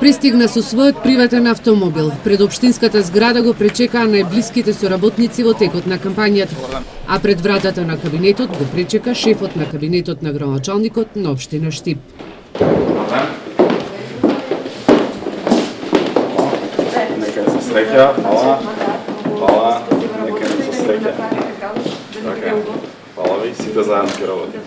Пристигна со својот приватен автомобил. Пред општинската зграда го пречекаа најблиските соработници во текот на кампањата, а пред вратата на кабинетот го пречека шефот на кабинетот на градоначалникот на општина Штип. Нека се среќа, фала, нека се среќа. Фала ви, сите заедно ќе работиме.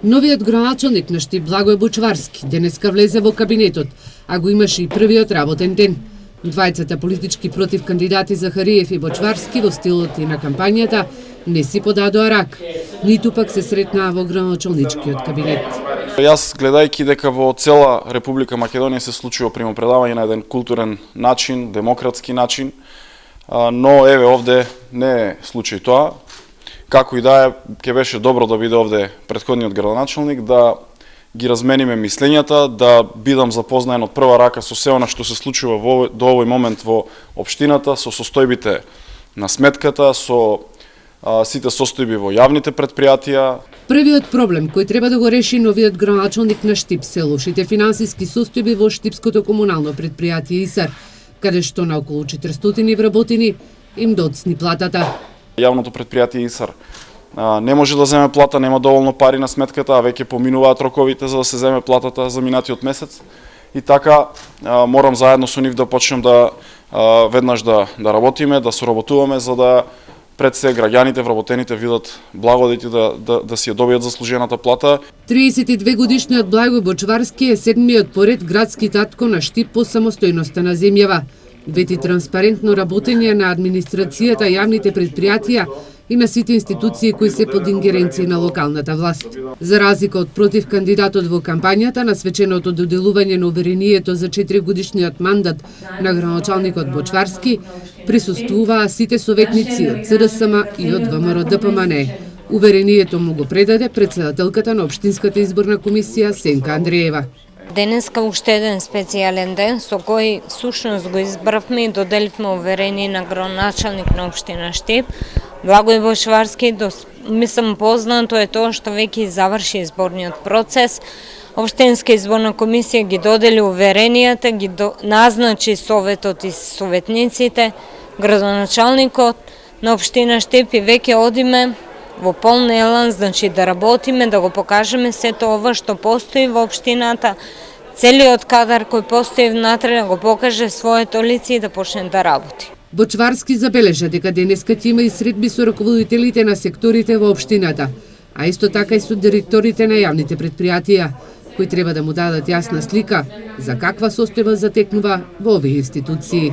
Новиот градоначалник на Штип Благој Бочварски денеска влезе во кабинетот, а го имаше и првиот работен ден. Двајцата политички против кандидати Захариев и Бочварски во стилот и на кампањата не си подадоа рак, ниту пак се сретнаа во градоначалничкиот кабинет. Јас гледајќи дека во цела Република Македонија се случува примопредавање на еден културен начин, демократски начин, но еве овде не е случај тоа. Како и да е, ќе беше добро да биде овде претходниот градоначалник, да ги размениме мислењата, да бидам запознаен од прва рака со се она што се случува до овој момент во општината, со состојбите на сметката, со сите состојби во јавните претпријатија. Првиот проблем кој треба да го реши новиот градоначалник на Штип се лошите финансиски состојби во Штипското комунално претпријатие ИСАР, каде што на околу 400 вработени им доцни платата. Јавното претпријатие ИСАР не може да земе плата, нема доволно пари на сметката, а веќе поминуваат роковите за да се земе платата за минатиот месец. И така морам заедно со нив да почнем да веднаш да работиме, да соработуваме за да пред се граѓаните, вработените видат благодети да си ја добијат заслужената плата. 32 годишниот Благој Бочварски е седмиот поред градски татко на Штип по самостојноста на земјава. Вети транспарентно работење на администрацијата, јавните претпријатија и на сите институции кои се под ингеренција на локалната власт. За разлика од против кандидатот во кампањата на свеченото доделување на уверението за 4-годишниот мандат на градоначалникот Бочварски, присуствуваа сите советници од ЦДСМ и од ВМРО-ДПМН. Уверението му го предаде претседателката на Општинската изборна комисија Сенка Андреева. Денеска уште еден специјален ден со кој всушност го избравме и доделивме уверение на градоначалник на општина Штип. Благој Бочварски, мислам познато е тоа што веќе заврши изборниот процес. Општинска изборна комисија ги додели уверенијата, ги назначи советот и советниците, градоначалникот на општина Штип и веќе одиме во полн елан, значи да работиме, да го покажеме сето ова што постои во општината, целиот кадар кој постои внатре да го покаже своето лице и да почне да работи. Бочварски забележа дека денеска ќе има и средби со раководителите на секторите во општината, а исто така и со директорите на јавните претпријатија, кои треба да му дадат јасна слика за каква состојба затекнува во овие институции.